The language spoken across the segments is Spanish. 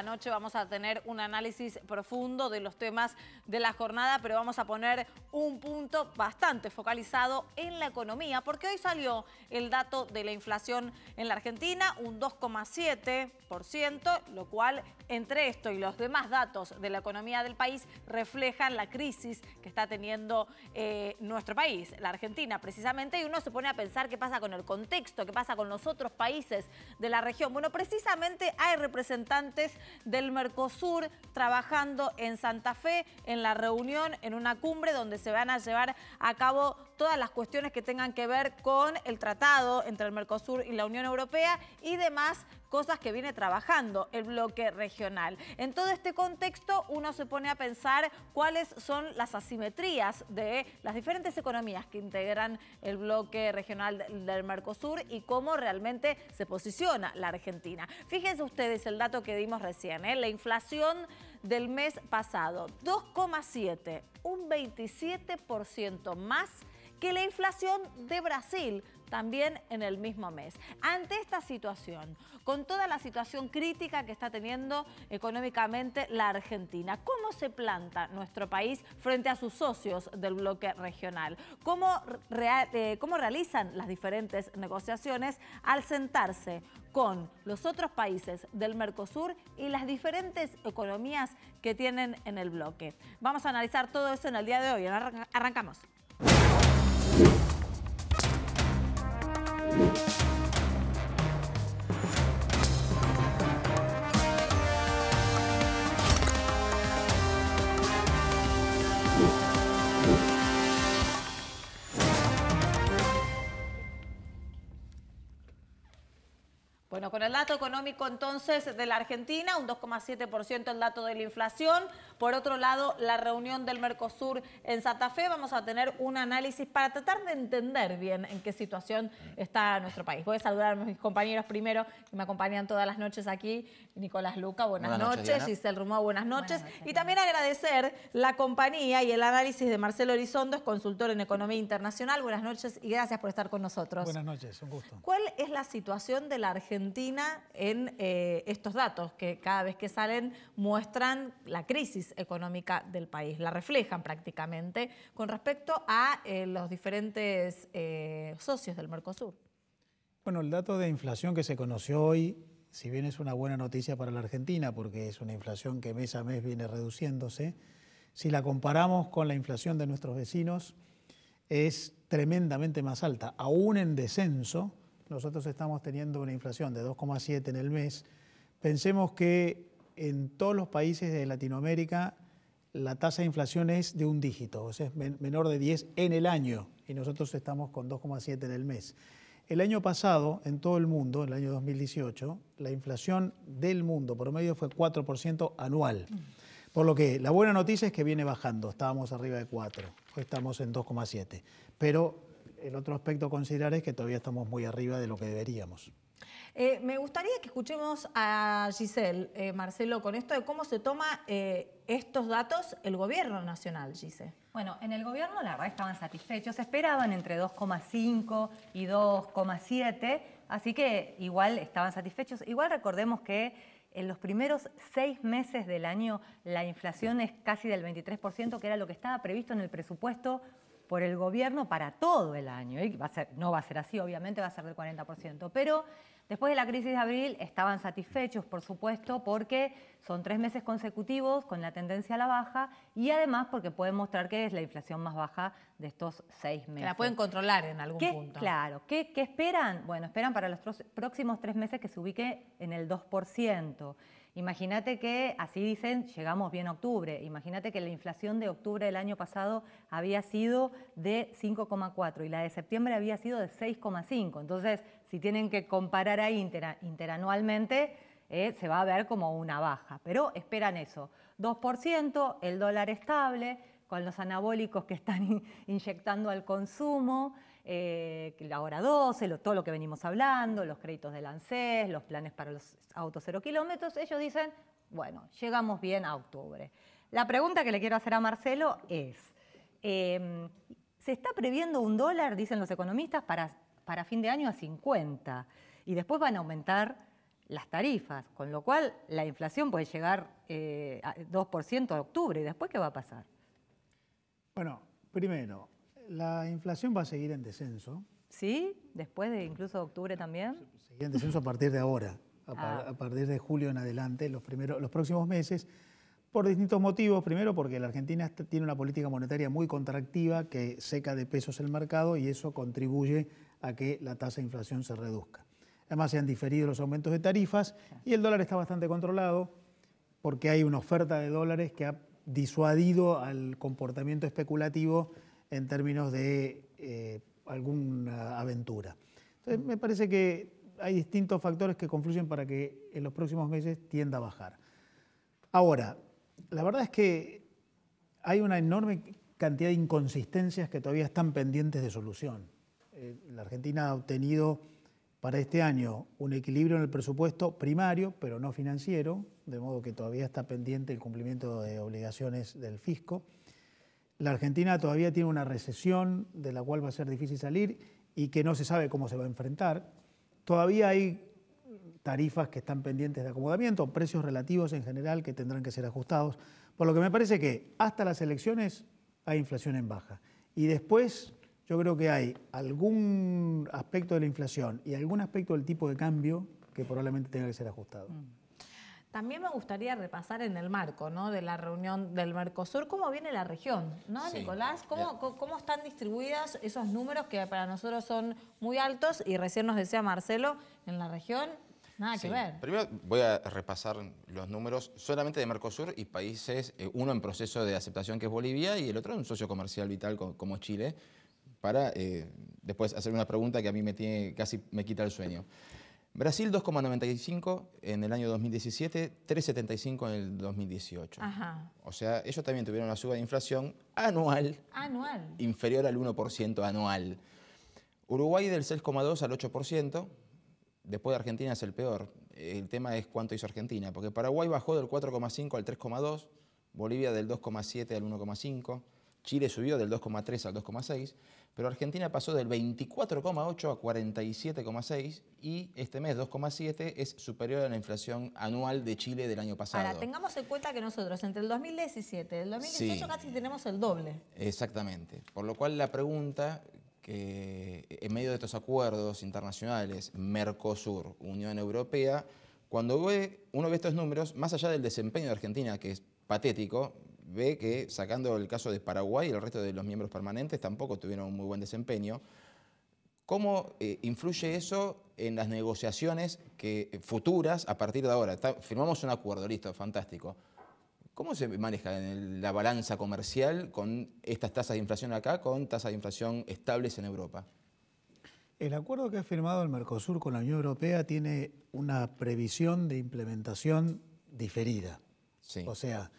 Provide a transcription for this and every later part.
la noche vamos a tener un análisis profundo de los temas de la jornada, pero vamos a poner un punto bastante focalizado en la economía, porque hoy salió el dato de la inflación en la Argentina, un 2,7%, lo cual entre esto y los demás datos de la economía del país reflejan la crisis que está teniendo nuestro país, la Argentina precisamente, y uno se pone a pensar qué pasa con el contexto, qué pasa con los otros países de la región. Bueno, precisamente hay representantes del Mercosur trabajando en Santa Fe en la reunión, en una cumbre donde se van a llevar a cabo todas las cuestiones que tengan que ver con el tratado entre el Mercosur y la Unión Europea y demás cosas que viene trabajando el bloque regional. En todo este contexto, uno se pone a pensar cuáles son las asimetrías de las diferentes economías que integran el bloque regional del Mercosur y cómo realmente se posiciona la Argentina. Fíjense ustedes el dato que dimos recién, la inflación del mes pasado, 2,7, un 27% más que la inflación de Brasil, también en el mismo mes. Ante esta situación, con toda la situación crítica que está teniendo económicamente la Argentina, ¿cómo se planta nuestro país frente a sus socios del bloque regional? ¿Cómo realizan las diferentes negociaciones al sentarse con los otros países del Mercosur y las diferentes economías que tienen en el bloque? Vamos a analizar todo eso en el día de hoy. Arrancamos. Bueno, con el dato económico entonces de la Argentina, un 2,7% el dato de la inflación. Por otro lado, la reunión del Mercosur en Santa Fe. Vamos a tener un análisis para tratar de entender bien en qué situación está nuestro país. Voy a saludar a mis compañeros primero, que me acompañan todas las noches aquí. Nicolás Luca, buenas noches. Giselle Rumó, buenas noches. Y también agradecer la compañía y el análisis de Marcelo Elizondo, es consultor en Economía Internacional. Buenas noches y gracias por estar con nosotros. Buenas noches, un gusto. ¿Cuál es la situación de la Argentina en estos datos que cada vez que salen muestran la crisis económica del país, la reflejan prácticamente con respecto a los diferentes socios del Mercosur? Bueno, el dato de inflación que se conoció hoy, si bien es una buena noticia para la Argentina porque es una inflación que mes a mes viene reduciéndose, si la comparamos con la inflación de nuestros vecinos es tremendamente más alta, aún en descenso. Nosotros estamos teniendo una inflación de 2,7 en el mes. Pensemos que en todos los países de Latinoamérica la tasa de inflación es de un dígito, o sea, es menor de 10 en el año, y nosotros estamos con 2,7 en el mes. El año pasado, en todo el mundo, el año 2018, la inflación del mundo promedio fue 4% anual. Por lo que la buena noticia es que viene bajando, estábamos arriba de 4, hoy estamos en 2,7, pero el otro aspecto a considerar es que todavía estamos muy arriba de lo que deberíamos. Me gustaría que escuchemos a Giselle, Marcelo, con esto de cómo se toma estos datos el gobierno nacional, Giselle. Bueno, en el gobierno la verdad estaban satisfechos, esperaban entre 2,5 y 2,7, así que igual estaban satisfechos. Igual recordemos que en los primeros 6 meses del año la inflación es casi del 23%, que era lo que estaba previsto en el presupuesto por el gobierno para todo el año. Y no va a ser así, obviamente va a ser del 40%, pero después de la crisis de abril estaban satisfechos, por supuesto, porque son 3 meses consecutivos con la tendencia a la baja y además porque pueden mostrar que es la inflación más baja de estos 6 meses. Que la pueden controlar en algún punto. Claro. ¿Qué esperan? Bueno, esperan para los próximos 3 meses que se ubique en el 2%. Imagínate que, así dicen, llegamos bien a octubre. Imagínate que la inflación de octubre del año pasado había sido de 5,4 y la de septiembre había sido de 6,5. Entonces, si tienen que comparar ahí interanualmente, se va a ver como una baja. Pero esperan eso, 2%, el dólar estable, con los anabólicos que están inyectando al consumo, la hora 12, todo lo que venimos hablando, los créditos del ANSES, los planes para los autos 0 kilómetros, ellos dicen, bueno, llegamos bien a octubre. La pregunta que le quiero hacer a Marcelo es, ¿se está previendo un dólar, dicen los economistas, para fin de año a 50? Y después van a aumentar las tarifas, con lo cual la inflación puede llegar a 2% de octubre. ¿Y después qué va a pasar? Bueno, primero, la inflación va a seguir en descenso. ¿Sí? ¿Después de incluso de octubre también? Seguir en descenso a partir de ahora, a partir de julio en adelante, los próximos meses, por distintos motivos. Primero, porque la Argentina tiene una política monetaria muy contractiva que seca de pesos el mercado y eso contribuye a que la tasa de inflación se reduzca. Además, se han diferido los aumentos de tarifas y el dólar está bastante controlado porque hay una oferta de dólares que ha disuadido al comportamiento especulativo en términos de alguna aventura. Entonces, me parece que hay distintos factores que confluyen para que en los próximos meses tienda a bajar. Ahora, la verdad es que hay una enorme cantidad de inconsistencias que todavía están pendientes de solución. La Argentina ha obtenido para este año un equilibrio en el presupuesto primario, pero no financiero, de modo que todavía está pendiente el cumplimiento de obligaciones del fisco. La Argentina todavía tiene una recesión de la cual va a ser difícil salir y que no se sabe cómo se va a enfrentar. Todavía hay tarifas que están pendientes de acomodamiento, precios relativos en general que tendrán que ser ajustados, por lo que me parece que hasta las elecciones hay inflación en baja. Y después yo creo que hay algún aspecto de la inflación y algún aspecto del tipo de cambio que probablemente tenga que ser ajustado. También me gustaría repasar en el marco, ¿no?, de la reunión del Mercosur, cómo viene la región, ¿no, sí, Nicolás? ¿Cómo están distribuidos esos números que para nosotros son muy altos? Y recién nos decía Marcelo, en la región, nada que ver. Primero voy a repasar los números solamente de Mercosur y países, uno en proceso de aceptación que es Bolivia y el otro un socio comercial vital como Chile, para después hacer una pregunta que a mí casi me quita el sueño. Brasil 2,95 en el año 2017, 3,75 en el 2018. Ajá. O sea, ellos también tuvieron una suba de inflación anual. Inferior al 1% anual. Uruguay del 6,2 al 8%. Después de Argentina es el peor. El tema es cuánto hizo Argentina, porque Paraguay bajó del 4,5 al 3,2, Bolivia del 2,7 al 1,5, Chile subió del 2,3 al 2,6, pero Argentina pasó del 24,8 a 47,6 y este mes 2,7 es superior a la inflación anual de Chile del año pasado. Ahora, tengamos en cuenta que nosotros entre el 2017 y el 2018 casi tenemos el doble. Exactamente. Por lo cual la pregunta que en medio de estos acuerdos internacionales, Mercosur, Unión Europea, cuando uno ve estos números, más allá del desempeño de Argentina, que es patético, ve que sacando el caso de Paraguay y el resto de los miembros permanentes tampoco tuvieron un muy buen desempeño. ¿Cómo influye eso en las negociaciones futuras a partir de ahora? Firmamos un acuerdo, listo, fantástico. ¿Cómo se maneja la balanza comercial con estas tasas de inflación acá, con tasas de inflación estables en Europa? El acuerdo que ha firmado el Mercosur con la Unión Europea tiene una previsión de implementación diferida. Sí. O sea,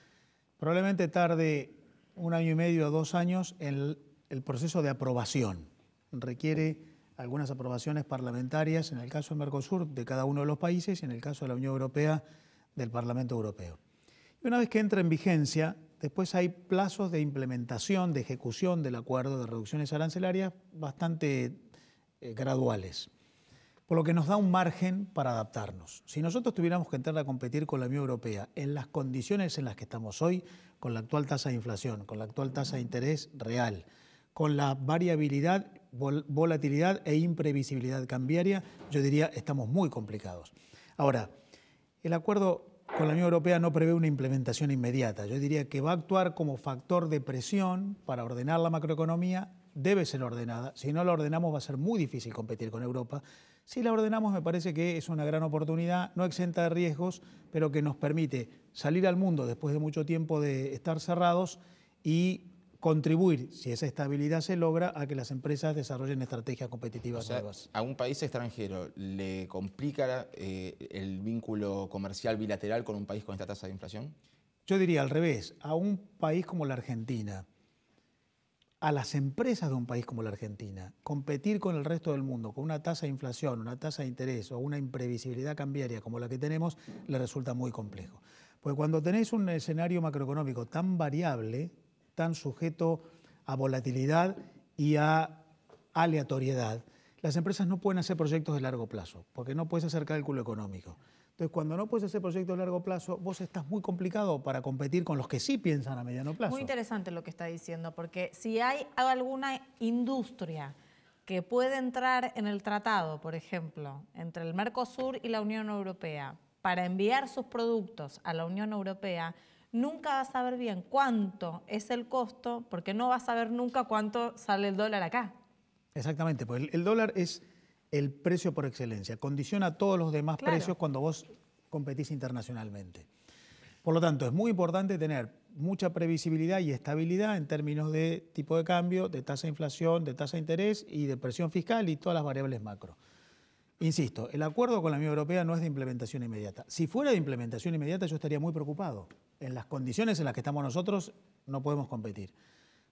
probablemente tarde 1 año y medio a 2 años en el proceso de aprobación. Requiere algunas aprobaciones parlamentarias, en el caso del Mercosur, de cada uno de los países, y en el caso de la Unión Europea, del Parlamento Europeo. Y una vez que entra en vigencia, después hay plazos de implementación, de ejecución del acuerdo de reducciones arancelarias bastante graduales, por lo que nos da un margen para adaptarnos. Si nosotros tuviéramos que entrar a competir con la Unión Europea en las condiciones en las que estamos hoy, con la actual tasa de inflación, con la actual tasa de interés real, con la variabilidad, volatilidad e imprevisibilidad cambiaria, yo diría estamos muy complicados. Ahora, el acuerdo con la Unión Europea no prevé una implementación inmediata. Yo diría que va a actuar como factor de presión para ordenar la macroeconomía. Debe ser ordenada. Si no la ordenamos va a ser muy difícil competir con Europa. Si la ordenamos me parece que es una gran oportunidad, no exenta de riesgos, pero que nos permite salir al mundo después de mucho tiempo de estar cerrados y contribuir, si esa estabilidad se logra, a que las empresas desarrollen estrategias competitivas nuevas. ¿A un país extranjero le complica el vínculo comercial bilateral con un país con esta tasa de inflación? Yo diría al revés. A un país como la Argentina, a las empresas de un país como la Argentina, competir con el resto del mundo con una tasa de inflación, una tasa de interés o una imprevisibilidad cambiaria como la que tenemos, le resulta muy complejo. Porque cuando tenés un escenario macroeconómico tan variable, tan sujeto a volatilidad y a aleatoriedad, las empresas no pueden hacer proyectos de largo plazo, porque no puedes hacer cálculo económico. Entonces, cuando no puedes hacer proyectos a largo plazo, vos estás muy complicado para competir con los que sí piensan a mediano plazo. Muy interesante lo que está diciendo, porque si hay alguna industria que puede entrar en el tratado, por ejemplo, entre el Mercosur y la Unión Europea, para enviar sus productos a la Unión Europea, nunca vas a saber bien cuánto es el costo, porque no vas a saber nunca cuánto sale el dólar acá. Exactamente, pues el dólar es el precio por excelencia, condiciona todos los demás precios cuando vos competís internacionalmente. Por lo tanto, es muy importante tener mucha previsibilidad y estabilidad en términos de tipo de cambio, de tasa de inflación, de tasa de interés y de presión fiscal y todas las variables macro. Insisto, el acuerdo con la Unión Europea no es de implementación inmediata. Si fuera de implementación inmediata, yo estaría muy preocupado. En las condiciones en las que estamos nosotros, no podemos competir.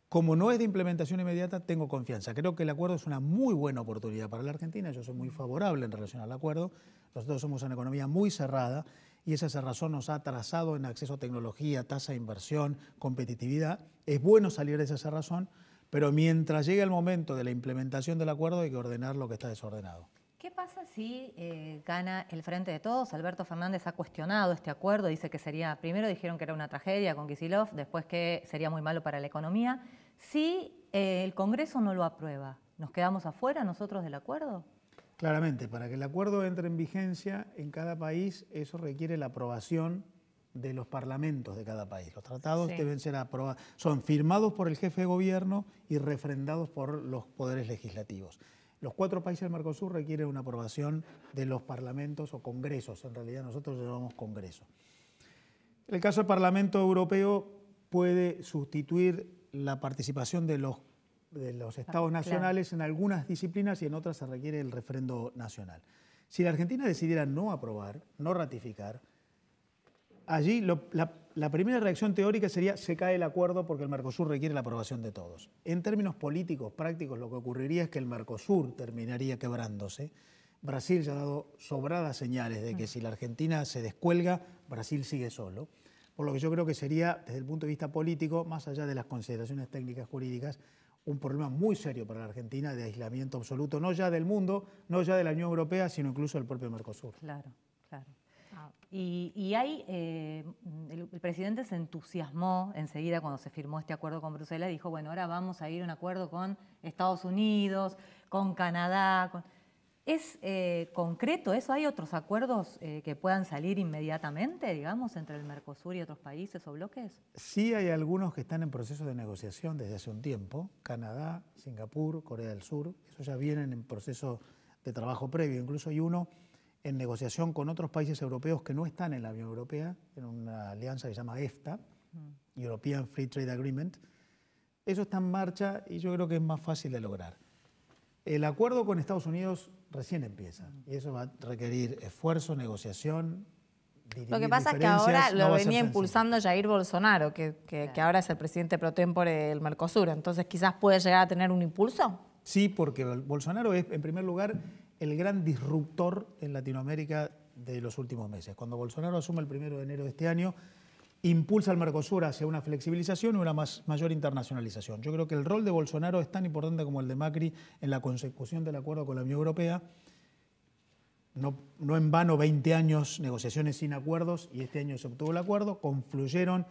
Como no es de implementación inmediata, tengo confianza. Creo que el acuerdo es una muy buena oportunidad para la Argentina. Yo soy muy favorable en relación al acuerdo. Nosotros somos una economía muy cerrada y esa cerrazón nos ha atrasado en acceso a tecnología, tasa de inversión, competitividad. Es bueno salir de esa cerrazón, pero mientras llegue el momento de la implementación del acuerdo hay que ordenar lo que está desordenado. ¿Qué pasa si gana el Frente de Todos? Alberto Fernández ha cuestionado este acuerdo, dice que sería, primero dijeron que era una tragedia con Kicillof, después que sería muy malo para la economía. Si el Congreso no lo aprueba, ¿nos quedamos afuera nosotros del acuerdo? Claramente, para que el acuerdo entre en vigencia en cada país, eso requiere la aprobación de los parlamentos de cada país. Los tratados deben ser aprobados, son firmados por el jefe de gobierno y refrendados por los poderes legislativos. Los 4 países del Mercosur requieren una aprobación de los parlamentos o congresos, en realidad nosotros lo llamamos congreso. En el caso del Parlamento Europeo puede sustituir la participación de los estados nacionales en algunas disciplinas y en otras se requiere el referendo nacional. Si la Argentina decidiera no aprobar, no ratificar, allí la primera reacción teórica sería se cae el acuerdo porque el Mercosur requiere la aprobación de todos. En términos políticos, prácticos, lo que ocurriría es que el Mercosur terminaría quebrándose. Brasil ya ha dado sobradas señales de que si la Argentina se descuelga, Brasil sigue solo. Por lo que yo creo que sería, desde el punto de vista político, más allá de las consideraciones técnicas jurídicas, un problema muy serio para la Argentina de aislamiento absoluto, no ya del mundo, no ya de la Unión Europea, sino incluso del propio Mercosur. Claro, claro. Y hay, el presidente se entusiasmó enseguida cuando se firmó este acuerdo con Bruselas, dijo, bueno, ahora vamos a ir a un acuerdo con Estados Unidos, con Canadá. ¿Es concreto eso? ¿Hay otros acuerdos que puedan salir inmediatamente, digamos, entre el Mercosur y otros países o bloques? Sí hay algunos que están en proceso de negociación desde hace un tiempo, Canadá, Singapur, Corea del Sur, eso ya vienen en proceso de trabajo previo, incluso hay uno en negociación con otros países europeos que no están en la Unión Europea, en una alianza que se llama EFTA, European Free Trade Agreement. Eso está en marcha y yo creo que es más fácil de lograr. El acuerdo con Estados Unidos recién empieza y eso va a requerir esfuerzo, negociación. Lo que pasa es que ahora lo venía impulsando Jair Bolsonaro, que ahora es el presidente pro tempore del Mercosur, entonces quizás puede llegar a tener un impulso. Sí, porque Bolsonaro es, en primer lugar, el gran disruptor en Latinoamérica de los últimos meses. Cuando Bolsonaro asume el 1 de enero de este año, impulsa al Mercosur hacia una flexibilización y una mayor internacionalización. Yo creo que el rol de Bolsonaro es tan importante como el de Macri en la consecución del acuerdo con la Unión Europea. No en vano 20 años negociaciones sin acuerdos y este año se obtuvo el acuerdo, confluyeron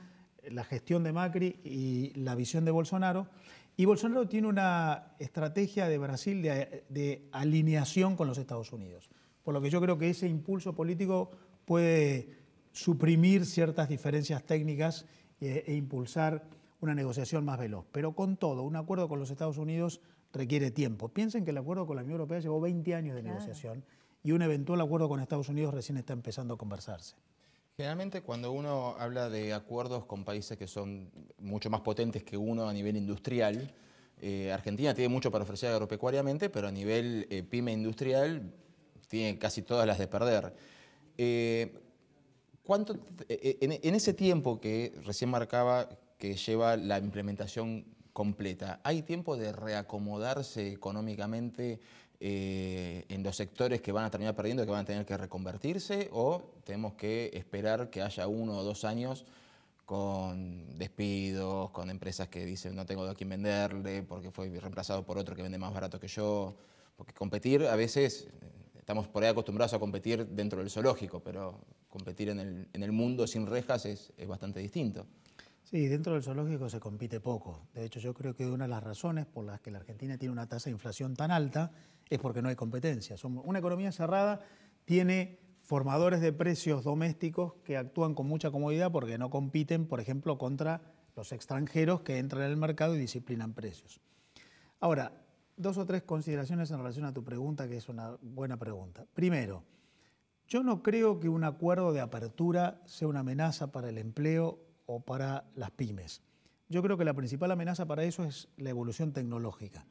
la gestión de Macri y la visión de Bolsonaro. Y Bolsonaro tiene una estrategia de Brasil de alineación con los Estados Unidos. Por lo que yo creo que ese impulso político puede suprimir ciertas diferencias técnicas e impulsar una negociación más veloz. Pero con todo, un acuerdo con los Estados Unidos requiere tiempo. Piensen que el acuerdo con la Unión Europea llevó 20 años de negociación y un eventual acuerdo con Estados Unidos recién está empezando a conversarse. Generalmente cuando uno habla de acuerdos con países que son mucho más potentes que uno a nivel industrial, Argentina tiene mucho para ofrecer agropecuariamente, pero a nivel pyme industrial tiene casi todas las de perder. En ese tiempo que recién marcaba que lleva la implementación completa, ¿hay tiempo de reacomodarse económicamente en los sectores que van a terminar perdiendo, que van a tener que reconvertirse, o tenemos que esperar que haya 1 o 2 años con despidos, con empresas que dicen no tengo a quién venderle porque fue reemplazado por otro que vende más barato que yo? Porque competir a veces estamos por ahí acostumbrados a competir dentro del zoológico, pero competir en el mundo sin rejas es bastante distinto. Sí, dentro del zoológico se compite poco. De hecho, yo creo que una de las razones por las que la Argentina tiene una tasa de inflación tan alta es porque no hay competencia. Una economía cerrada tiene formadores de precios domésticos que actúan con mucha comodidad porque no compiten, por ejemplo, contra los extranjeros que entran en el mercado y disciplinan precios. Ahora, 2 o 3 consideraciones en relación a tu pregunta, que es una buena pregunta. Primero, yo no creo que un acuerdo de apertura sea una amenaza para el empleo o para las pymes. Yo creo que la principal amenaza para eso es la evolución tecnológica.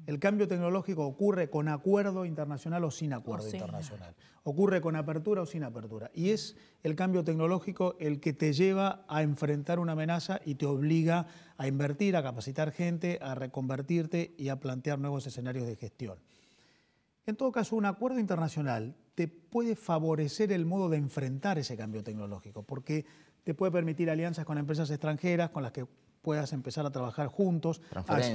El cambio tecnológico ocurre con acuerdo internacional o sin acuerdo internacional. Ocurre con apertura o sin apertura. Y es el cambio tecnológico el que te lleva a enfrentar una amenaza y te obliga a invertir, a capacitar gente, a reconvertirte y a plantear nuevos escenarios de gestión. En todo caso, un acuerdo internacional te puede favorecer el modo de enfrentar ese cambio tecnológico, porque te puede permitir alianzas con empresas extranjeras con las que puedas empezar a trabajar juntos,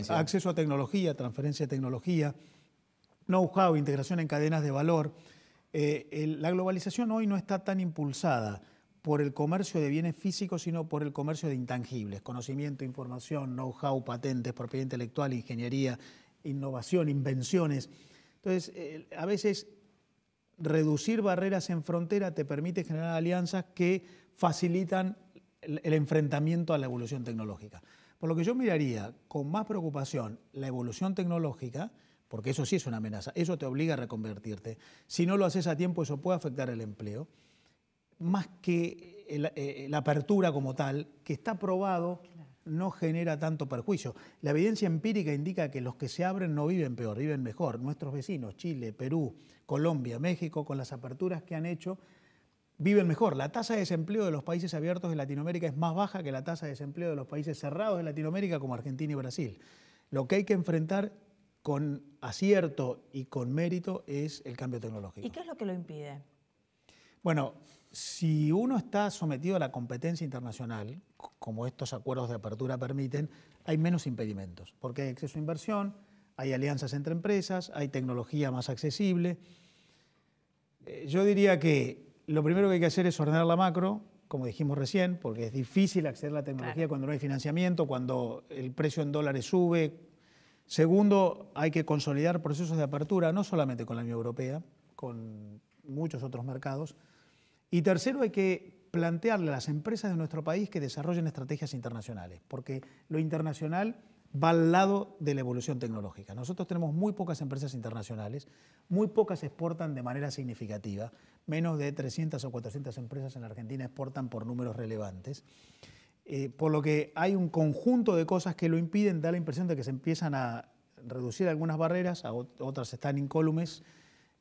acceso a tecnología, transferencia de tecnología, know-how, integración en cadenas de valor. La globalización hoy no está tan impulsada por el comercio de bienes físicos, sino por el comercio de intangibles, conocimiento, información, know-how, patentes, propiedad intelectual, ingeniería, innovación, invenciones. Entonces, a veces reducir barreras en frontera te permite generar alianzas que facilitan el enfrentamiento a la evolución tecnológica. Por lo que yo miraría con más preocupación la evolución tecnológica, porque eso sí es una amenaza, eso te obliga a reconvertirte. Si no lo haces a tiempo, eso puede afectar el empleo, más que la apertura como tal, que está probado, no genera tanto perjuicio. La evidencia empírica indica que los que se abren no viven peor, viven mejor. Nuestros vecinos, Chile, Perú, Colombia, México, con las aperturas que han hecho, viven mejor. La tasa de desempleo de los países abiertos de Latinoamérica es más baja que la tasa de desempleo de los países cerrados de Latinoamérica como Argentina y Brasil. Lo que hay que enfrentar con acierto y con mérito es el cambio tecnológico. ¿Y qué es lo que lo impide? Bueno, si uno está sometido a la competencia internacional, como estos acuerdos de apertura permiten, hay menos impedimentos, porque hay acceso a inversión, hay alianzas entre empresas, hay tecnología más accesible. Yo diría que lo primero que hay que hacer es ordenar la macro, como dijimos recién, porque es difícil acceder a la tecnología cuando no hay financiamiento, cuando el precio en dólares sube. Segundo, hay que consolidar procesos de apertura, no solamente con la Unión Europea, con muchos otros mercados. Y tercero, hay que plantearle a las empresas de nuestro país que desarrollen estrategias internacionales, porque lo internacional va al lado de la evolución tecnológica. Nosotros tenemos muy pocas empresas internacionales, muy pocas exportan de manera significativa, menos de 300 o 400 empresas en la Argentina exportan por números relevantes, por lo que hay un conjunto de cosas que lo impiden, da la impresión de que se empiezan a reducir algunas barreras, otras están incólumes.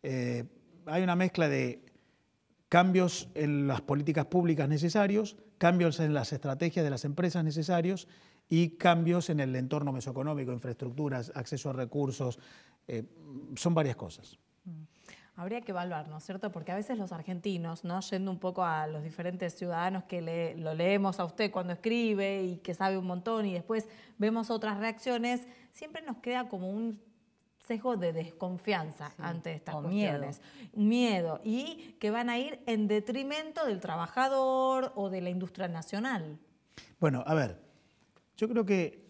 Hay una mezcla de cambios en las políticas públicas necesarios, cambios en las estrategias de las empresas necesarios y cambios en el entorno mesoeconómico, infraestructuras, acceso a recursos, son varias cosas. Habría que evaluar, ¿no es cierto? Porque a veces los argentinos, ¿no?, yendo un poco a los diferentes ciudadanos que lo leemos a usted cuando escribe y que sabe un montón y después vemos otras reacciones, siempre nos queda como un sesgo de desconfianza ante estas cuestiones. Miedo. Y que van a ir en detrimento del trabajador o de la industria nacional. Bueno, a ver, yo creo que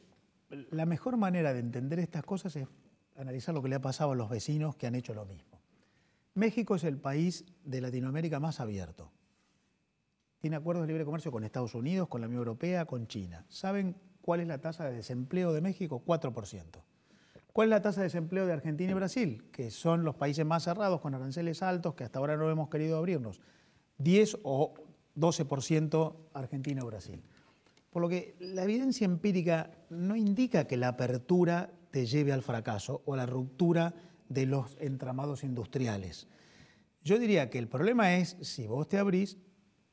la mejor manera de entender estas cosas es analizar lo que le ha pasado a los vecinos que han hecho lo mismo. México es el país de Latinoamérica más abierto. Tiene acuerdos de libre comercio con Estados Unidos, con la Unión Europea, con China. ¿Saben cuál es la tasa de desempleo de México? 4%. ¿Cuál es la tasa de desempleo de Argentina y Brasil? Que son los países más cerrados, con aranceles altos, que hasta ahora no hemos querido abrirnos. 10 o 12% Argentina o Brasil. Por lo que la evidencia empírica no indica que la apertura te lleve al fracaso o a la ruptura de los entramados industriales. Yo diría que el problema es si vos te abrís,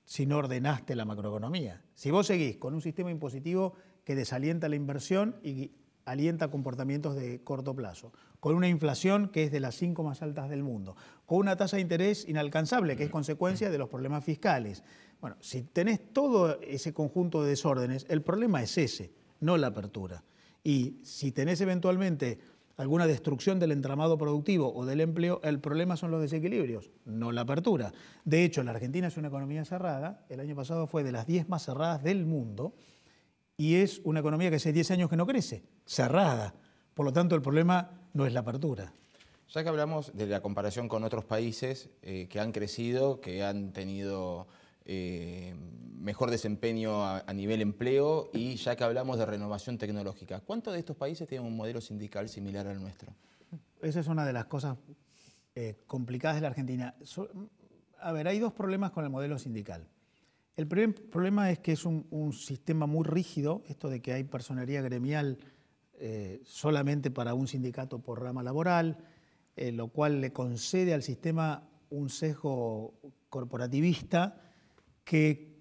si no ordenaste la macroeconomía. Si vos seguís con un sistema impositivo que desalienta la inversión y alienta comportamientos de corto plazo, con una inflación que es de las 5 más altas del mundo, con una tasa de interés inalcanzable que es consecuencia de los problemas fiscales. Bueno, si tenés todo ese conjunto de desórdenes, el problema es ese, no la apertura. Y si tenés eventualmente alguna destrucción del entramado productivo o del empleo, el problema son los desequilibrios, no la apertura. De hecho, la Argentina es una economía cerrada, el año pasado fue de las 10 más cerradas del mundo y es una economía que hace 10 años que no crece, cerrada. Por lo tanto, el problema no es la apertura. Ya que hablamos de la comparación con otros países que han crecido, que han tenido mejor desempeño a nivel empleo, y ya que hablamos de renovación tecnológica, ¿cuántos de estos países tienen un modelo sindical similar al nuestro? Esa es una de las cosas complicadas de la Argentina. A ver, hay dos problemas con el modelo sindical. El primer problema es que es un sistema muy rígido, esto de que hay personería gremial solamente para un sindicato por rama laboral, lo cual le concede al sistema un sesgo corporativista que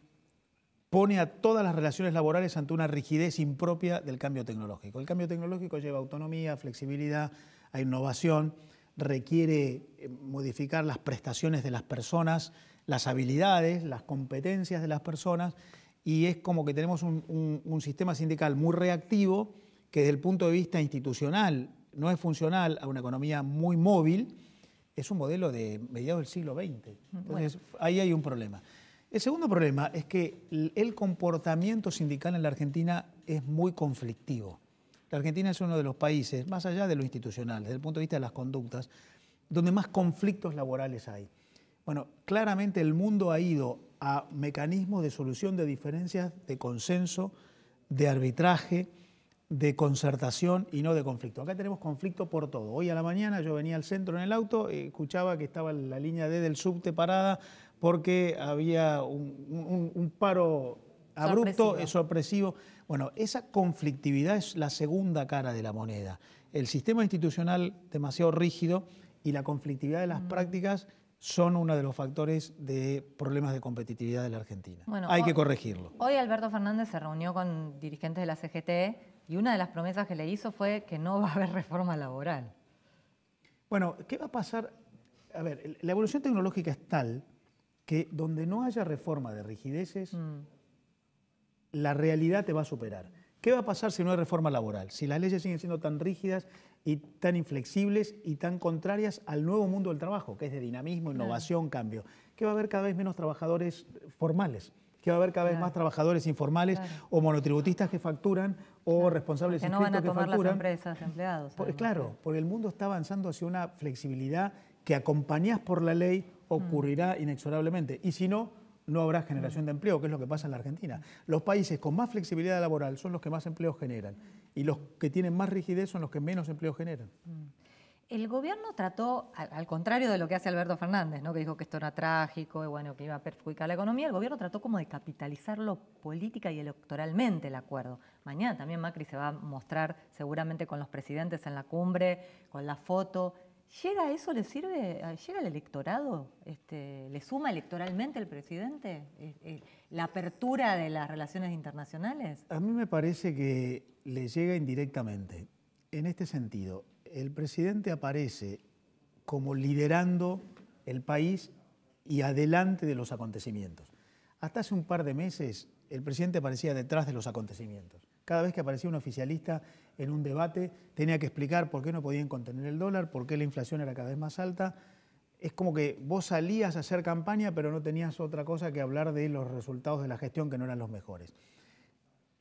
pone a todas las relaciones laborales ante una rigidez impropia del cambio tecnológico. El cambio tecnológico lleva autonomía, flexibilidad, a innovación, requiere modificar las prestaciones de las personas, las habilidades, las competencias de las personas, y es como que tenemos un sistema sindical muy reactivo que desde el punto de vista institucional no es funcional a una economía muy móvil. Es un modelo de mediados del siglo XX. Entonces, ahí hay un problema. El segundo problema es que el comportamiento sindical en la Argentina es muy conflictivo. La Argentina es uno de los países, más allá de lo institucional, desde el punto de vista de las conductas, donde más conflictos laborales hay. Bueno, claramente el mundo ha ido a mecanismos de solución de diferencias, de consenso, de arbitraje, de concertación y no de conflicto. Acá tenemos conflicto por todo. Hoy a la mañana yo venía al centro en el auto, escuchaba que estaba la línea D del subte parada porque había un paro abrupto, sorpresivo. Bueno, esa conflictividad es la segunda cara de la moneda. El sistema institucional demasiado rígido y la conflictividad de las prácticas son uno de los factores de problemas de competitividad de la Argentina. Bueno, hay que corregirlo. Hoy Alberto Fernández se reunió con dirigentes de la CGT y una de las promesas que le hizo fue que no va a haber reforma laboral. Bueno, ¿qué va a pasar? A ver, la evolución tecnológica es tal que donde no haya reforma de rigideces, la realidad te va a superar. ¿Qué va a pasar si no hay reforma laboral? Si las leyes siguen siendo tan rígidas y tan inflexibles y tan contrarias al nuevo mundo del trabajo, que es de dinamismo, innovación, cambio. ¿Qué va a haber cada vez menos trabajadores formales? ¿Qué va a haber cada vez más trabajadores informales o monotributistas que facturan o responsables que no van a tomar las empresas, empleados? Claro, porque el mundo está avanzando hacia una flexibilidad que acompañadas por la ley ocurrirá inexorablemente. Y si no, no habrá generación de empleo, que es lo que pasa en la Argentina. Los países con más flexibilidad laboral son los que más empleo generan y los que tienen más rigidez son los que menos empleo generan. El gobierno trató, al contrario de lo que hace Alberto Fernández, ¿no?, que dijo que esto era trágico y bueno, que iba a perjudicar la economía, el gobierno trató como de capitalizarlo política y electoralmente el acuerdo. Mañana también Macri se va a mostrar seguramente con los presidentes en la cumbre, con la foto. ¿Llega eso? ¿Le sirve? ¿Llega al electorado? ¿Le suma electoralmente el presidente la apertura de las relaciones internacionales? A mí me parece que le llega indirectamente. En este sentido, el presidente aparece como liderando el país y adelante de los acontecimientos. Hasta hace un par de meses el presidente aparecía detrás de los acontecimientos. Cada vez que aparecía un oficialista en un debate tenía que explicar por qué no podían contener el dólar, por qué la inflación era cada vez más alta. Es como que vos salías a hacer campaña pero no tenías otra cosa que hablar de los resultados de la gestión que no eran los mejores.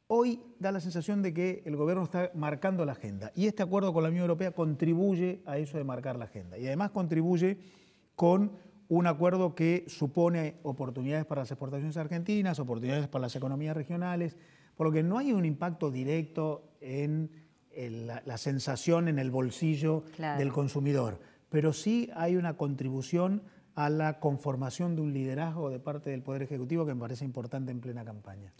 Hoy da la sensación de que el gobierno está marcando la agenda y este acuerdo con la Unión Europea contribuye a eso de marcar la agenda y además contribuye con un acuerdo que supone oportunidades para las exportaciones argentinas, oportunidades para las economías regionales, por lo que no hay un impacto directo en la sensación en el bolsillo del consumidor, pero sí hay una contribución a la conformación de un liderazgo de parte del Poder Ejecutivo que me parece importante en plena campaña.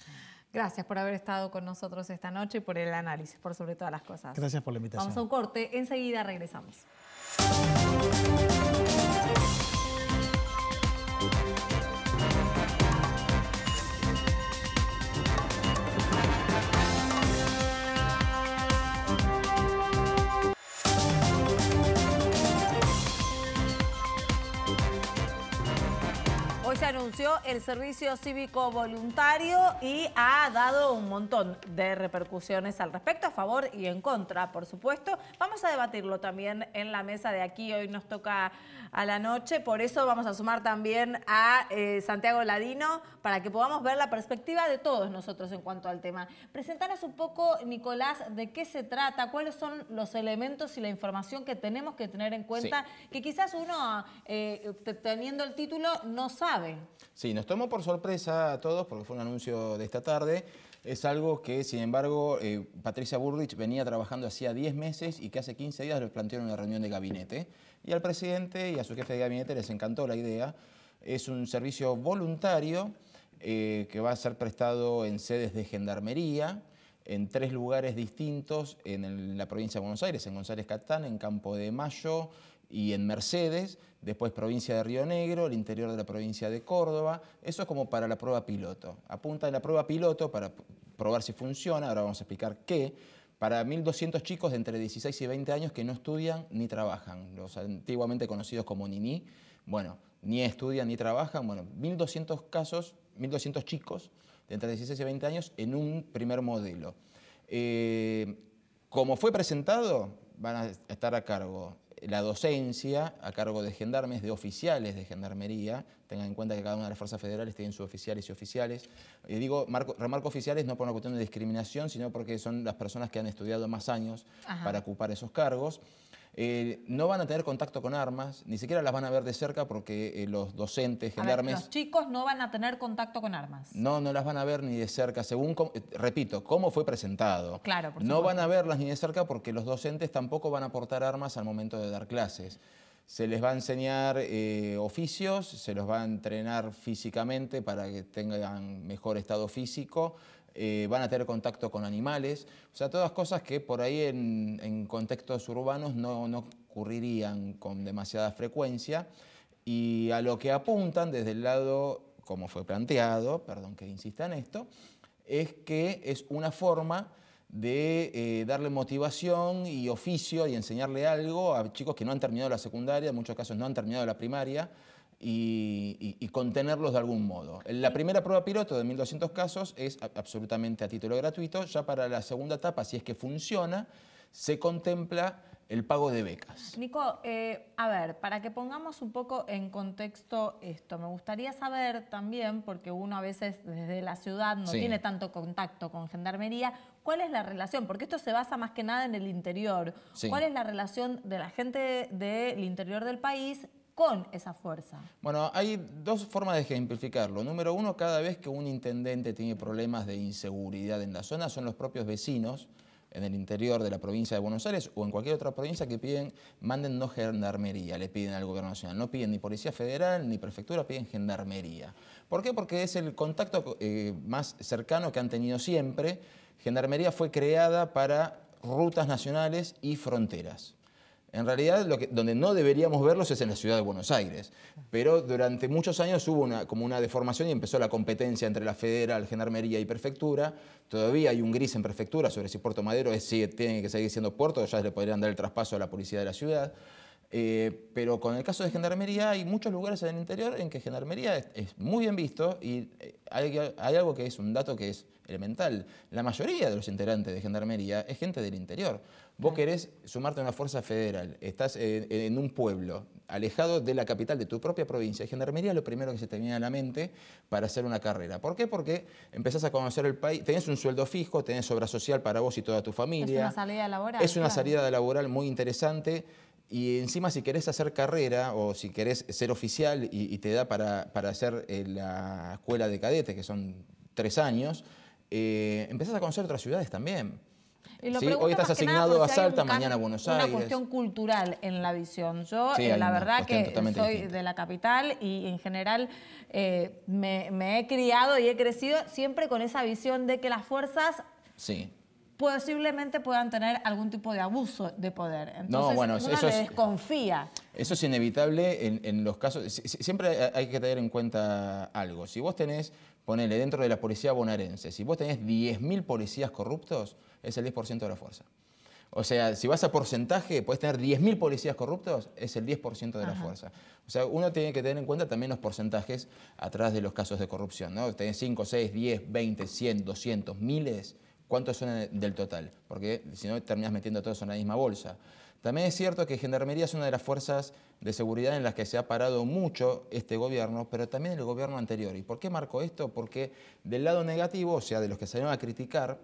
Gracias por haber estado con nosotros esta noche y por el análisis, por sobre todas las cosas. Gracias por la invitación. Vamos a un corte, enseguida regresamos. se anunció el servicio cívico voluntario y ha dado un montón de repercusiones al respecto, a favor y en contra, por supuesto. Vamos a debatirlo también en la mesa de aquí, hoy nos toca a la noche, por eso vamos a sumar también a Santiago Ladino para que podamos ver la perspectiva de todos nosotros en cuanto al tema. Presentanos un poco, Nicolás, de qué se trata, cuáles son los elementos y la información que tenemos que tener en cuenta, que quizás uno, teniendo el título, no sabe. Sí, nos tomó por sorpresa a todos porque fue un anuncio de esta tarde. Es algo que, sin embargo, Patricia Bullrich venía trabajando hacía 10 meses y que hace 15 días les planteó en una reunión de gabinete. Y al presidente y a su jefe de gabinete les encantó la idea. Es un servicio voluntario que va a ser prestado en sedes de gendarmería, en 3 lugares distintos en la provincia de Buenos Aires, en González Catán, en Campo de Mayo y en Mercedes, después provincia de Río Negro, el interior de la provincia de Córdoba. Eso es como para la prueba piloto. Apunta en la prueba piloto para probar si funciona, ahora vamos a explicar qué, para 1.200 chicos de entre 16 y 20 años que no estudian ni trabajan, los antiguamente conocidos como niní. Bueno, ni estudian ni trabajan, bueno, 1.200 casos, 1.200 chicos de entre 16 y 20 años en un primer modelo. Como fue presentado, van a estar a cargo la docencia, a cargo de gendarmes, de oficiales de gendarmería. Tengan en cuenta que cada una de las fuerzas federales tienen sus oficiales y oficiales. Remarco oficiales no por una cuestión de discriminación, sino porque son las personas que han estudiado más años para ocupar esos cargos. No van a tener contacto con armas, ni siquiera las van a ver de cerca porque los docentes, gendarmes... los chicos no van a tener contacto con armas. No las van a ver ni de cerca, según, repito, cómo fue presentado. Claro, por no supuesto. van a verlas ni de cerca porque los docentes tampoco van a portar armas al momento de dar clases. Se les va a enseñar oficios, se los va a entrenar físicamente para que tengan mejor estado físico. Van a tener contacto con animales, o sea, todas cosas que por ahí en contextos urbanos no ocurrirían con demasiada frecuencia, y a lo que apuntan desde el lado, como fue planteado, perdón que insista en esto, es que es una forma de darle motivación y oficio y enseñarle algo a chicos que no han terminado la secundaria, en muchos casos no han terminado la primaria, y contenerlos de algún modo. La primera prueba piloto de 1.200 casos es absolutamente a título gratuito. Ya para la segunda etapa, si es que funciona, se contempla el pago de becas. Nico, a ver, para que pongamos un poco en contexto esto, me gustaría saber también, porque uno a veces desde la ciudad no tiene tanto contacto con gendarmería, ¿cuál es la relación? Porque esto se basa más que nada en el interior. ¿Cuál es la relación de la gente del interior del país con esa fuerza? Bueno, hay 2 formas de ejemplificarlo. Número 1, cada vez que un intendente tiene problemas de inseguridad en la zona, son los propios vecinos en el interior de la provincia de Buenos Aires o en cualquier otra provincia que piden, manden no gendarmería, le piden al gobierno nacional. No piden ni policía federal ni prefectura, piden gendarmería. ¿Por qué? Porque es el contacto más cercano que han tenido siempre. Gendarmería fue creada para rutas nacionales y fronteras. En realidad, donde no deberíamos verlos es en la ciudad de Buenos Aires. Pero durante muchos años hubo como una deformación y empezó la competencia entre la federal, gendarmería y prefectura. Todavía hay un gris en prefectura sobre si Puerto Madero tiene que seguir siendo puerto, o ya le podrían dar el traspaso a la policía de la ciudad. Pero con el caso de gendarmería hay muchos lugares en el interior en que gendarmería es muy bien visto, y hay algo que es un dato que es elemental. La mayoría de los integrantes de gendarmería es gente del interior. Vos querés sumarte a una fuerza federal, estás en un pueblo alejado de la capital de tu propia provincia, y gendarmería es lo primero que se te viene a la mente para hacer una carrera. ¿Por qué? Porque empezás a conocer el país, tenés un sueldo fijo, tenés obra social para vos y toda tu familia. Es una salida laboral. Es una salida laboral muy interesante. Y encima, si querés hacer carrera o si querés ser oficial y te da para hacer la escuela de cadetes, que son 3 años, empezás a conocer otras ciudades también. ¿Sí? Hoy estás asignado a Salta, mañana a Buenos Aires. Una cuestión cultural en la visión. Yo, la verdad que soy distinta de la capital y en general me he criado y he crecido siempre con esa visión de que las fuerzas posiblemente puedan tener algún tipo de abuso de poder. Entonces, uno le desconfía. Eso es inevitable en los casos. Siempre hay que tener en cuenta algo. Si vos tenés, ponele, dentro de la policía bonaerense, si vos tenés 10.000 policías corruptos, es el 10% de la fuerza. O sea, si vas a porcentaje, puedes tener 10.000 policías corruptos, es el 10% de la fuerza. O sea, uno tiene que tener en cuenta también los porcentajes atrás de los casos de corrupción, ¿no? Tenés 5, 6, 10, 20, 100, 200, miles, ¿cuántos son del total? Porque si no, terminás metiendo todos en la misma bolsa. También es cierto que Gendarmería es una de las fuerzas de seguridad en las que se ha parado mucho este gobierno, pero también el gobierno anterior. ¿Y por qué marco esto? Porque del lado negativo, o sea, de los que salieron a criticar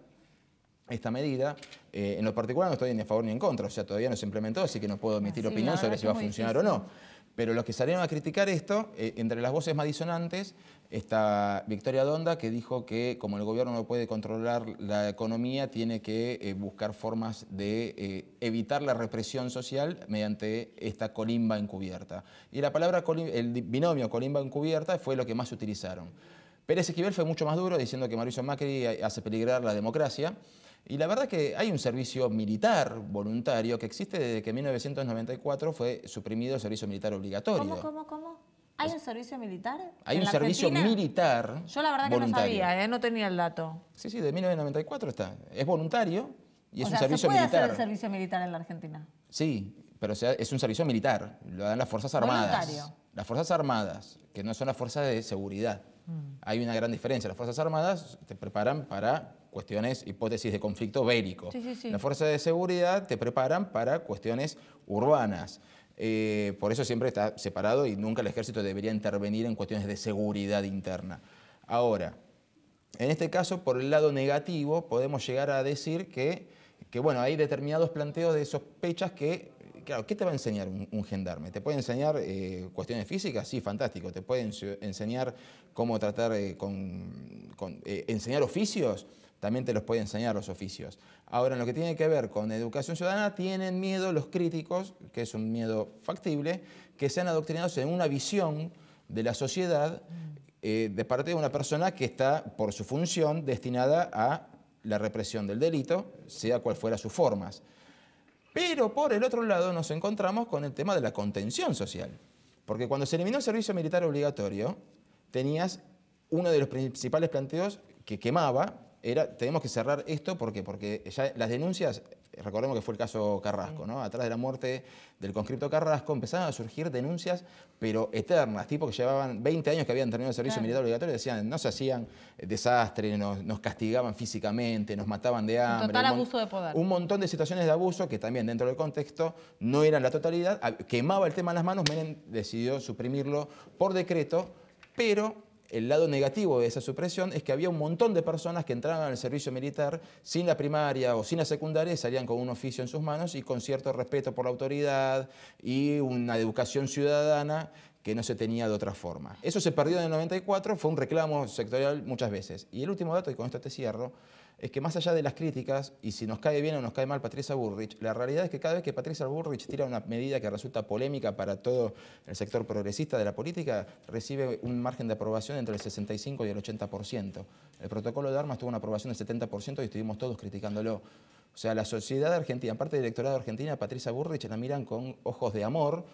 esta medida, en lo particular no estoy ni a favor ni en contra, o sea, todavía no se implementó, así que no puedo emitir opinión sobre si va a funcionar o no. Pero los que salieron a criticar esto, entre las voces más disonantes, está Victoria Donda, que dijo que como el gobierno no puede controlar la economía, tiene que buscar formas de evitar la represión social mediante esta colimba encubierta. Y la palabra, el binomio colimba encubierta fue lo que más utilizaron. Pérez Esquivel fue mucho más duro, diciendo que Mauricio Macri hace peligrar la democracia. Y la verdad que hay un servicio militar voluntario que existe desde que en 1994 fue suprimido el servicio militar obligatorio. ¿Cómo? ¿Hay un servicio militar? Hay un servicio militar. Yo la verdad que no sabía, no tenía el dato. Sí, de 1994 está. Es voluntario y es un servicio militar. ¿Se puede militar. hacer el servicio militar en la Argentina? Sí, pero es un servicio militar. Lo dan las Fuerzas Armadas. Voluntario. Las Fuerzas Armadas, que no son las fuerzas de seguridad. Hay una gran diferencia. Las Fuerzas Armadas te preparan para cuestiones, hipótesis de conflicto bélico. Sí. Las fuerzas de seguridad te preparan para cuestiones urbanas. Por eso siempre está separado y nunca el ejército debería intervenir en cuestiones de seguridad interna. Ahora, en este caso, por el lado negativo, podemos llegar a decir que bueno, hay determinados planteos de sospechas que, claro, ¿qué te va a enseñar un gendarme? ¿Te puede enseñar cuestiones físicas? Sí, fantástico. ¿Te puede enseñar cómo tratar enseñar oficios? También te los puede enseñar los oficios. Ahora, en lo que tiene que ver con educación ciudadana, tienen miedo los críticos, que es un miedo factible, que sean adoctrinados en una visión de la sociedad de parte de una persona que está, por su función, destinada a la represión del delito, sea cual fuera sus formas. Pero por el otro lado nos encontramos con el tema de la contención social. Porque cuando se eliminó el servicio militar obligatorio, tenías uno de los principales planteos que quemaba, era tenemos que cerrar esto, ¿por qué? Porque ya las denuncias, recordemos que fue el caso Carrasco, ¿no? Atrás de la muerte del conscripto Carrasco empezaban a surgir denuncias, pero eternas, tipo que llevaban 20 años que habían terminado el servicio militar obligatorio, decían, no se hacían desastres, nos castigaban físicamente, nos mataban de hambre. Total abuso de poder. Un montón de situaciones de abuso que también dentro del contexto no eran la totalidad, quemaba el tema en las manos, Menem decidió suprimirlo por decreto, pero el lado negativo de esa supresión es que había un montón de personas que entraban al servicio militar sin la primaria o sin la secundaria y salían con un oficio en sus manos y con cierto respeto por la autoridad y una educación ciudadana que no se tenía de otra forma. Eso se perdió en el 94, fue un reclamo sectorial muchas veces. Y el último dato, y con esto te cierro, es que más allá de las críticas, y si nos cae bien o nos cae mal Patricia Bullrich, la realidad es que cada vez que Patricia Bullrich tira una medida que resulta polémica para todo el sector progresista de la política, recibe un margen de aprobación entre el 65 y el 80%. El protocolo de armas tuvo una aprobación del 70% y estuvimos todos criticándolo. O sea, la sociedad argentina, parte del electorado argentino, a Patricia Bullrich la miran con ojos de amor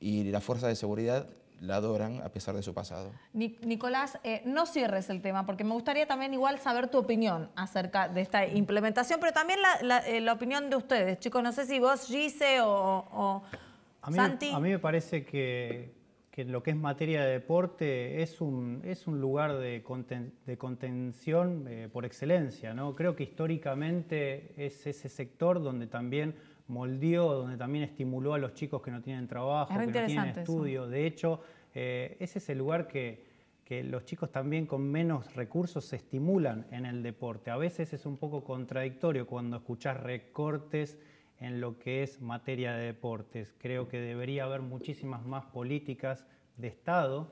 y las fuerzas de seguridad la adoran a pesar de su pasado. Nicolás, no cierres el tema, porque me gustaría también igual saber tu opinión acerca de esta implementación, pero también la opinión de ustedes. Chicos, no sé si vos, Gise o Santi. A mí me parece que lo que es materia de deporte es un lugar de contención por excelencia, ¿no? Creo que históricamente es ese sector donde también moldeó, donde también estimuló a los chicos que no tienen trabajo, que no tienen estudio. Eso. De hecho, ese es el lugar que los chicos también con menos recursos se estimulan en el deporte. A veces es un poco contradictorio cuando escuchás recortes en lo que es materia de deportes. Creo que debería haber muchísimas más políticas de Estado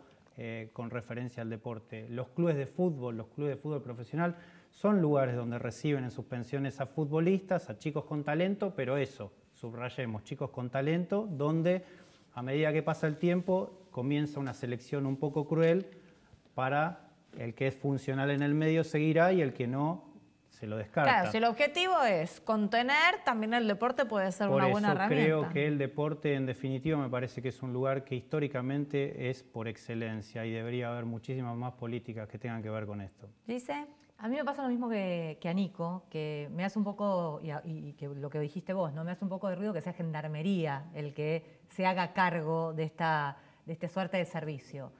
con referencia al deporte. Los clubes de fútbol profesional, son lugares donde reciben en sus pensiones a futbolistas, a chicos con talento, pero eso, subrayemos, chicos con talento, donde a medida que pasa el tiempo comienza una selección un poco cruel para el que es funcional en el medio seguirá y el que no se lo descarta. Claro, si el objetivo es contener, también el deporte puede ser una buena herramienta. Creo que el deporte, en definitiva, me parece que es un lugar que históricamente es por excelencia y debería haber muchísimas más políticas que tengan que ver con esto. ¿Dice? A mí me pasa lo mismo que a Nico, que me hace un poco, y que lo que dijiste vos, ¿no? Me hace un poco de ruido que sea Gendarmería el que se haga cargo de esta suerte de servicio.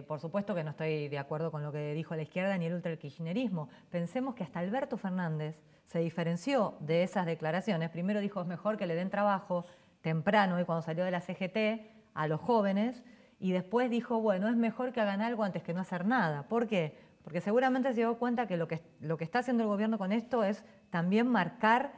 Por supuesto que no estoy de acuerdo con lo que dijo la izquierda ni el ultrakirchnerismo. Pensemos que hasta Alberto Fernández se diferenció de esas declaraciones. Primero dijo es mejor que le den trabajo temprano, y cuando salió de la CGT, a los jóvenes, y después dijo, bueno, es mejor que hagan algo antes que no hacer nada. ¿Por qué? Porque seguramente se dio cuenta que lo que está haciendo el gobierno con esto es también marcar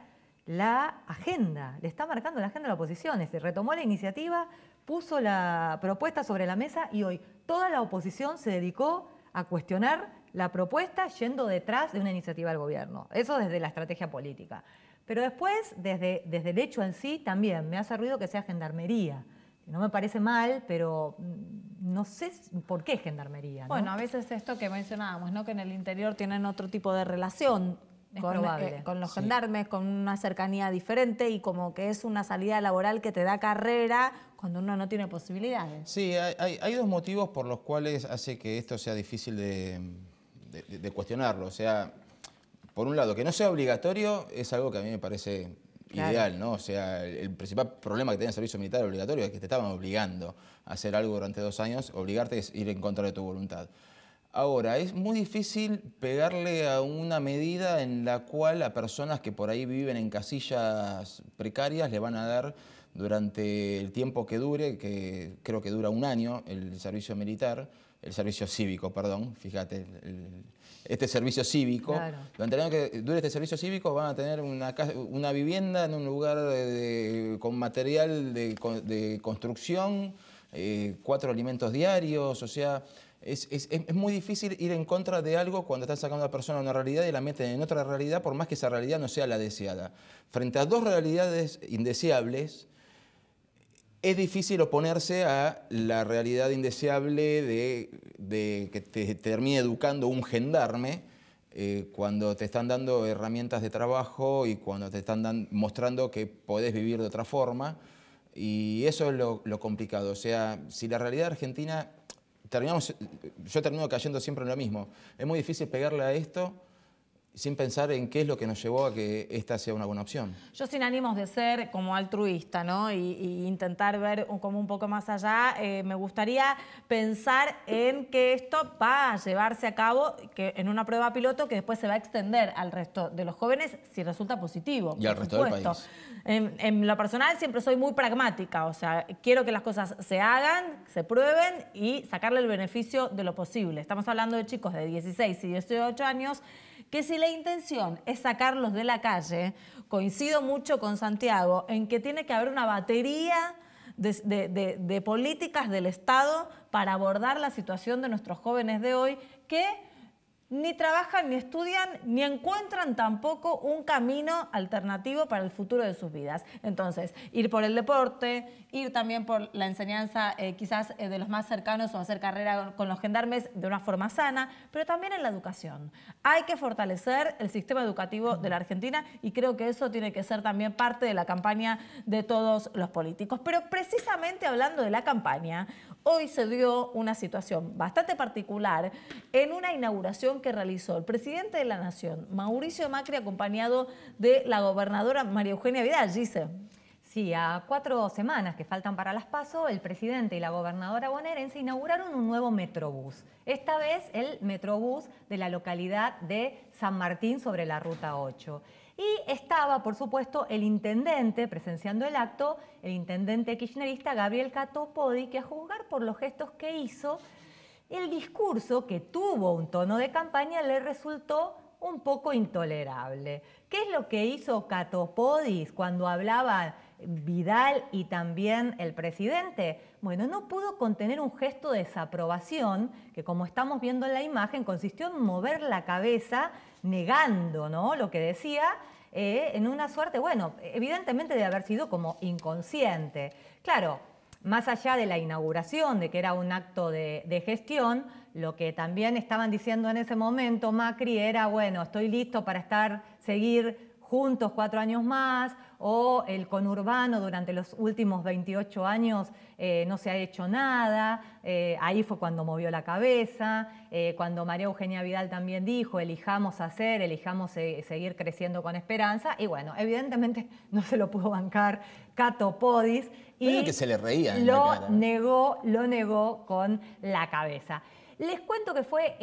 la agenda. Le está marcando la agenda a la oposición. Se retomó la iniciativa, puso la propuesta sobre la mesa y hoy toda la oposición se dedicó a cuestionar la propuesta yendo detrás de una iniciativa del gobierno. Eso desde la estrategia política. Pero después, desde el hecho en sí, también me hace ruido que sea Gendarmería. No me parece mal, pero no sé por qué Gendarmería, ¿no? Bueno, a veces esto que mencionábamos, ¿no? Que en el interior tienen otro tipo de relación con los gendarmes, con una cercanía diferente y como que es una salida laboral que te da carrera cuando uno no tiene posibilidades. Sí, hay dos motivos por los cuales hace que esto sea difícil de cuestionarlo. O sea, por un lado, que no sea obligatorio es algo que a mí me parece ideal, ¿no? O sea, el principal problema que tiene el servicio militar obligatorio es que te estaban obligando a hacer algo durante 2 años. Obligarte es ir en contra de tu voluntad. Ahora, es muy difícil pegarle a una medida en la cual a personas que por ahí viven en casillas precarias le van a dar durante el tiempo que dure, que creo que dura 1 año, el servicio militar, el servicio cívico, perdón, fíjate, este servicio cívico. Claro. Durante el año que dure este servicio cívico van a tener una vivienda en un lugar con material de construcción, 4 alimentos diarios, o sea, es muy difícil ir en contra de algo cuando están sacando a la persona de una realidad y la meten en otra realidad, por más que esa realidad no sea la deseada. Frente a 2 realidades indeseables, es difícil oponerse a la realidad indeseable de que te termine educando un gendarme cuando te están dando herramientas de trabajo y cuando te están mostrando que podés vivir de otra forma. Y eso es lo complicado. O sea, si la realidad argentina... yo termino cayendo siempre en lo mismo. Es muy difícil pegarle a esto sin pensar en qué es lo que nos llevó a que esta sea una buena opción. Yo sin ánimos de ser como altruista, ¿no? y intentar ver como un poco más allá, me gustaría pensar en que esto va a llevarse a cabo en una prueba piloto que después se va a extender al resto de los jóvenes si resulta positivo. Y al resto del país. En lo personal siempre soy muy pragmática, o sea, quiero que las cosas se hagan, se prueben y sacarle el beneficio de lo posible. Estamos hablando de chicos de 16 y 18 años que si la intención es sacarlos de la calle, coincido mucho con Santiago en que tiene que haber una batería de políticas del Estado para abordar la situación de nuestros jóvenes de hoy que ni trabajan, ni estudian, ni encuentran tampoco un camino alternativo para el futuro de sus vidas. Entonces, ir por el deporte, ir también por la enseñanza quizás de los más cercanos o hacer carrera con los gendarmes de una forma sana, pero también en la educación. Hay que fortalecer el sistema educativo de la Argentina y creo que eso tiene que ser también parte de la campaña de todos los políticos. Pero precisamente hablando de la campaña, hoy se dio una situación bastante particular en una inauguración que realizó el presidente de la Nación, Mauricio Macri, acompañado de la gobernadora María Eugenia Vidal. Gise. Sí, a 4 semanas que faltan para las PASO, el presidente y la gobernadora bonaerense inauguraron un nuevo Metrobús. Esta vez el Metrobús de la localidad de San Martín sobre la Ruta 8. Y estaba, por supuesto, el intendente presenciando el acto, el intendente kirchnerista Gabriel Catopodi, que a juzgar por los gestos que hizo, el discurso, que tuvo un tono de campaña, le resultó un poco intolerable. ¿Qué es lo que hizo Catopodis cuando hablaba Vidal y también el presidente? Bueno, no pudo contener un gesto de desaprobación que, como estamos viendo en la imagen, consistió en mover la cabeza negando, ¿no?, lo que decía, en una suerte, bueno, evidentemente de haber sido como inconsciente. Claro, más allá de la inauguración, de que era un acto de gestión, lo que también estaban diciendo en ese momento Macri era, bueno, estoy listo para seguir juntos 4 años más, o el conurbano durante los últimos 28 años no se ha hecho nada. Ahí fue cuando movió la cabeza, cuando María Eugenia Vidal también dijo, elijamos hacer, elijamos seguir creciendo con esperanza. Y bueno, evidentemente no se lo pudo bancar Cato Podis. Y que se le reía en la cara. Lo negó con la cabeza. Les cuento que fue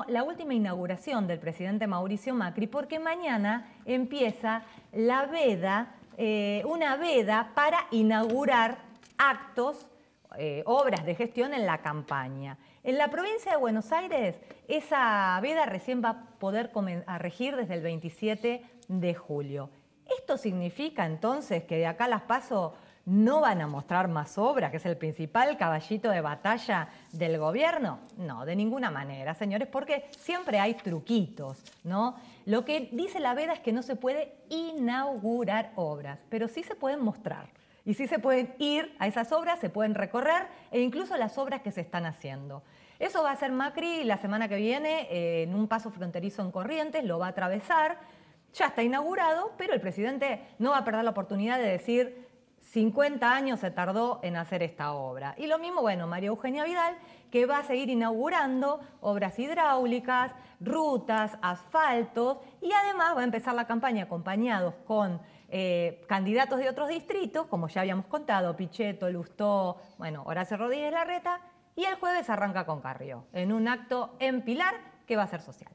la última inauguración del presidente Mauricio Macri, porque mañana empieza la veda, una veda para inaugurar actos, obras de gestión en la campaña. En la provincia de Buenos Aires, esa veda recién va a poder a regir desde el 27 de julio. ¿Esto significa entonces que de acá a las PASO no van a mostrar más obras, que es el principal caballito de batalla del gobierno? No, de ninguna manera, señores, porque siempre hay truquitos, ¿no? Lo que dice la veda es que no se puede inaugurar obras, pero sí se pueden mostrar. Y sí se pueden ir a esas obras, se pueden recorrer, e incluso las obras que se están haciendo. Eso va a hacer Macri la semana que viene en un paso fronterizo en Corrientes, lo va a atravesar. Ya está inaugurado, pero el presidente no va a perder la oportunidad de decir 50 años se tardó en hacer esta obra. Y lo mismo, bueno, María Eugenia Vidal, que va a seguir inaugurando obras hidráulicas, rutas, asfaltos, y además va a empezar la campaña acompañados con candidatos de otros distritos, como ya habíamos contado, Pichetto, Lustó, bueno, Horacio Rodríguez Larreta, y el jueves arranca con Carrió, en un acto en Pilar que va a ser social.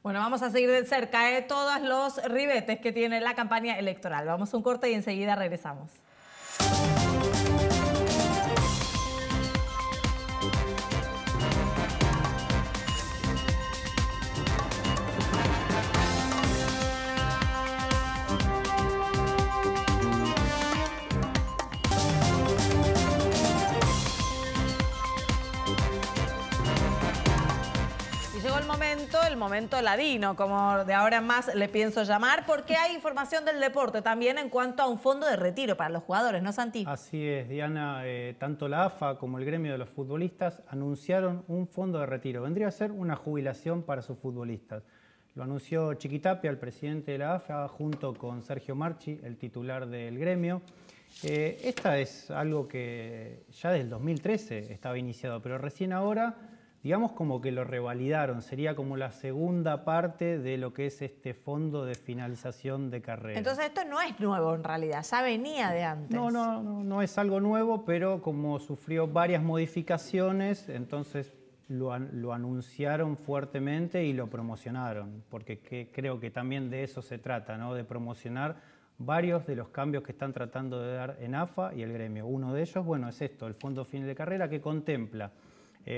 Bueno, vamos a seguir de cerca todos los ribetes que tiene la campaña electoral. Vamos a un corte y enseguida regresamos. El momento ladino, como de ahora en más le pienso llamar, porque hay información del deporte también en cuanto a un fondo de retiro para los jugadores, ¿no, Santi? Así es, Diana. Tanto la AFA como el gremio de los futbolistas anunciaron un fondo de retiro. Vendría a ser una jubilación para sus futbolistas. Lo anunció Chiquitapia, el presidente de la AFA, junto con Sergio Marchi, el titular del gremio. Esta es algo que ya desde el 2013 estaba iniciado, pero recién ahora, digamos, como que lo revalidaron. Sería como la segunda parte de lo que es este fondo de finalización de carrera. Entonces esto no es nuevo en realidad, ya venía de antes. No es algo nuevo, pero como sufrió varias modificaciones, entonces lo anunciaron fuertemente y lo promocionaron, porque creo que también de eso se trata, ¿no? De promocionar varios de los cambios que están tratando de dar en AFA y el gremio. Uno de ellos, bueno, es esto, el fondo final de carrera, que contempla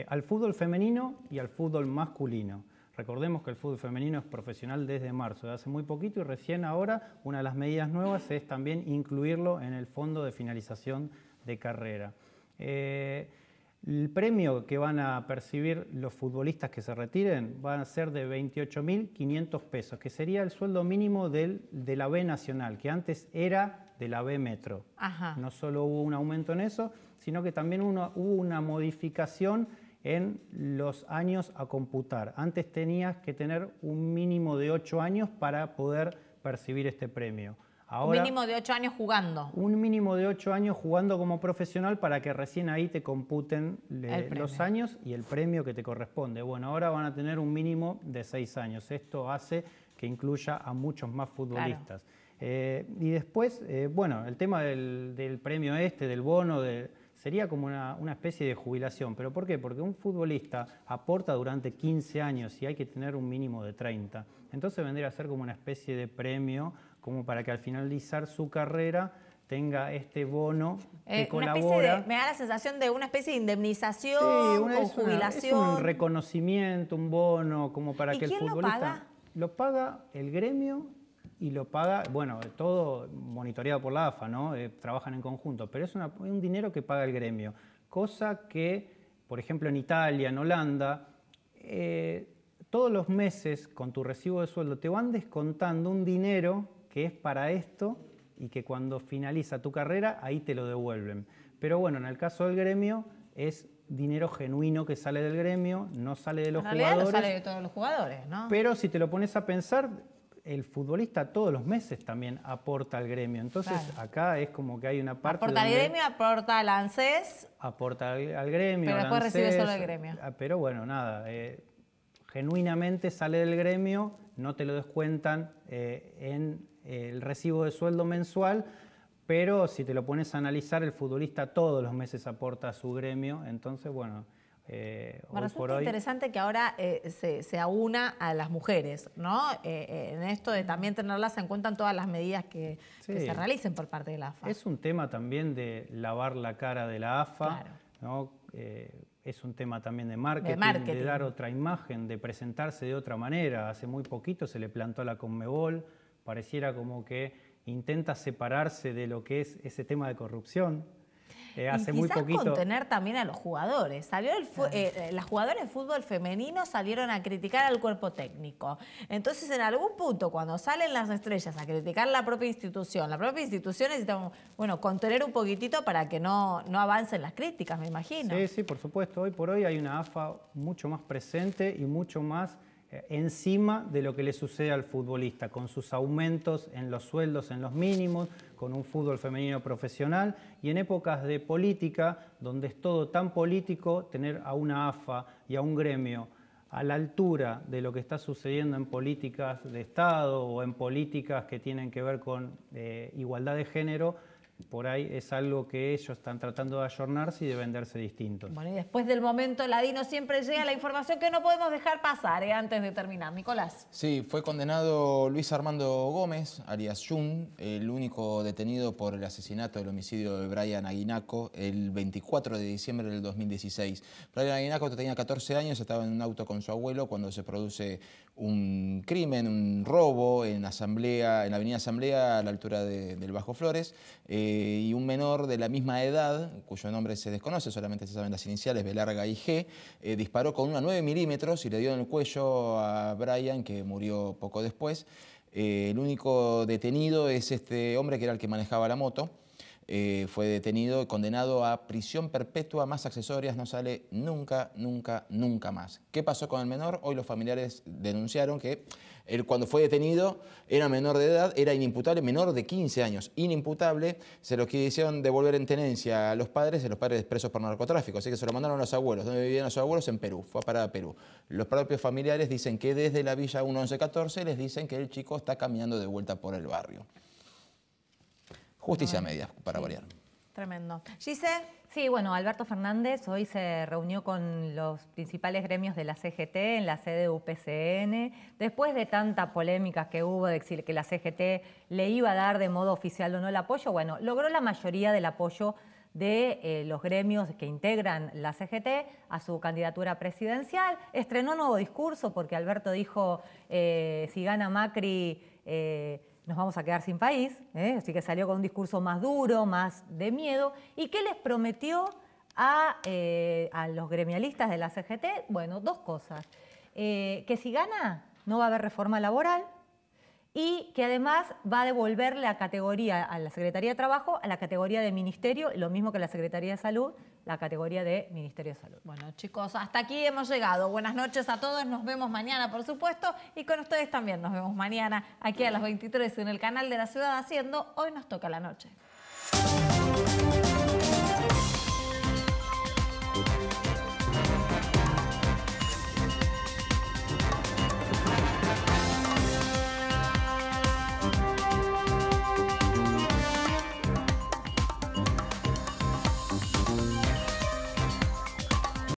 al fútbol femenino y al fútbol masculino. Recordemos que el fútbol femenino es profesional desde marzo, de hace muy poquito, y recién ahora una de las medidas nuevas es también incluirlo en el fondo de finalización de carrera. El premio que van a percibir los futbolistas que se retiren va a ser de 28.500 pesos, que sería el sueldo mínimo de la B Nacional, que antes era de la B Metro. Ajá. No solo hubo un aumento en eso, sino que también hubo una modificación en los años a computar. Antes tenías que tener un mínimo de 8 años para poder percibir este premio. Ahora, un mínimo de 8 años jugando. Un mínimo de 8 años jugando como profesional para que recién ahí te computen los años y el premio que te corresponde. Bueno, ahora van a tener un mínimo de 6 años. Esto hace que incluya a muchos más futbolistas. Claro. Y después, bueno, el tema del premio del bono, sería como una especie de jubilación. ¿Pero por qué? Porque un futbolista aporta durante 15 años y hay que tener un mínimo de 30. Entonces vendría a ser como una especie de premio, como para que al finalizar su carrera tenga este bono que colabora. Me da la sensación de una especie de indemnización o jubilación. Es un reconocimiento, un bono, como para que el futbolista... ¿Lo paga? Lo paga el gremio y lo paga, bueno, todo monitoreado por la AFA, ¿no? Trabajan en conjunto, pero es un dinero que paga el gremio. Cosa que, por ejemplo, en Italia, en Holanda, todos los meses con tu recibo de sueldo te van descontando un dinero que es para esto y que cuando finaliza tu carrera ahí te lo devuelven. Pero bueno, en el caso del gremio es dinero genuino que sale del gremio, no sale de los jugadores. No sale de todos los jugadores, ¿no? Pero si te lo pones a pensar, el futbolista todos los meses también aporta al gremio. Entonces, acá es como que hay una parte aporta al gremio, aporta al ANSES. Aporta al gremio, pero después ANSES, recibe solo el gremio. Pero bueno, nada, genuinamente sale del gremio, no te lo descuentan en el recibo de sueldo mensual, pero si te lo pones a analizar, el futbolista todos los meses aporta a su gremio. Entonces, bueno... Me resulta interesante que ahora se aúna a las mujeres, ¿no? En esto de también tenerlas en cuenta en todas las medidas que se realicen por parte de la AFA. Es un tema también de lavar la cara de la AFA, claro, ¿no? Es un tema también de marketing, de dar otra imagen, de presentarse de otra manera. Hace muy poquito se le plantó a la Conmebol, pareciera como que intenta separarse de lo que es ese tema de corrupción. Hace muy poquito contener también a los jugadores. Salió las jugadoras de fútbol femenino salieron a criticar al cuerpo técnico. Entonces, en algún punto, cuando salen las estrellas a criticar la propia institución necesita, bueno, contener un poquitito para que no avancen las críticas, me imagino. Sí, sí, por supuesto. Hoy por hoy hay una AFA mucho más presente y mucho más encima de lo que le sucede al futbolista, con sus aumentos en los sueldos, en los mínimos, con un fútbol femenino profesional, y en épocas de política, donde es todo tan político, tener a una AFA y a un gremio a la altura de lo que está sucediendo en políticas de Estado o en políticas que tienen que ver con igualdad de género, por ahí es algo que ellos están tratando de ayornarse y de venderse distintos. Bueno, y después del momento ladino siempre llega la información que no podemos dejar pasar antes de terminar. Nicolás. Sí, fue condenado Luis Armando Gómez, alias Jun, el único detenido por el asesinato del homicidio de Brian Aguinaco el 24 de diciembre del 2016. Brian Aguinaco tenía 14 años, estaba en un auto con su abuelo cuando se produce un crimen, un robo en la avenida Asamblea a la altura del Bajo Flores. Y un menor de la misma edad, cuyo nombre se desconoce, solamente se saben las iniciales, B larga y G, disparó con una 9 milímetros y le dio en el cuello a Brian, que murió poco después. El único detenido es este hombre que era el que manejaba la moto. Fue detenido y condenado a prisión perpetua más accesorias, no sale nunca, nunca, nunca más. ¿Qué pasó con el menor? Hoy los familiares denunciaron que él, cuando fue detenido, era menor de edad, era inimputable, menor de 15 años, inimputable. Se lo quisieron devolver en tenencia a los padres presos por narcotráfico, así que se lo mandaron a los abuelos. ¿Dónde vivían los abuelos? En Perú, fue a parar a Perú. Los propios familiares dicen que desde la Villa 1114 les dicen que el chico está caminando de vuelta por el barrio. Justicia media, para variar. Tremendo. Gise. Sí, bueno, Alberto Fernández hoy se reunió con los principales gremios de la CGT en la sede de UPCN. Después de tanta polémica que hubo de decir que la CGT le iba a dar de modo oficial o no el apoyo, bueno, logró la mayoría del apoyo de los gremios que integran la CGT a su candidatura presidencial. Estrenó nuevo discurso porque Alberto dijo, si gana Macri, nos vamos a quedar sin país, así que salió con un discurso más duro, más de miedo. ¿Y qué les prometió a los gremialistas de la CGT? Bueno, dos cosas. Que si gana no va a haber reforma laboral y que además va a devolver la categoría a la Secretaría de Trabajo a la categoría de Ministerio, lo mismo que a la Secretaría de Salud, la categoría de Ministerio de Salud. Bueno, chicos, hasta aquí hemos llegado. Buenas noches a todos. Nos vemos mañana, por supuesto, y con ustedes también. Nos vemos mañana aquí a las 23 en el canal de la Ciudad haciendo Hoy Nos Toca la Noche.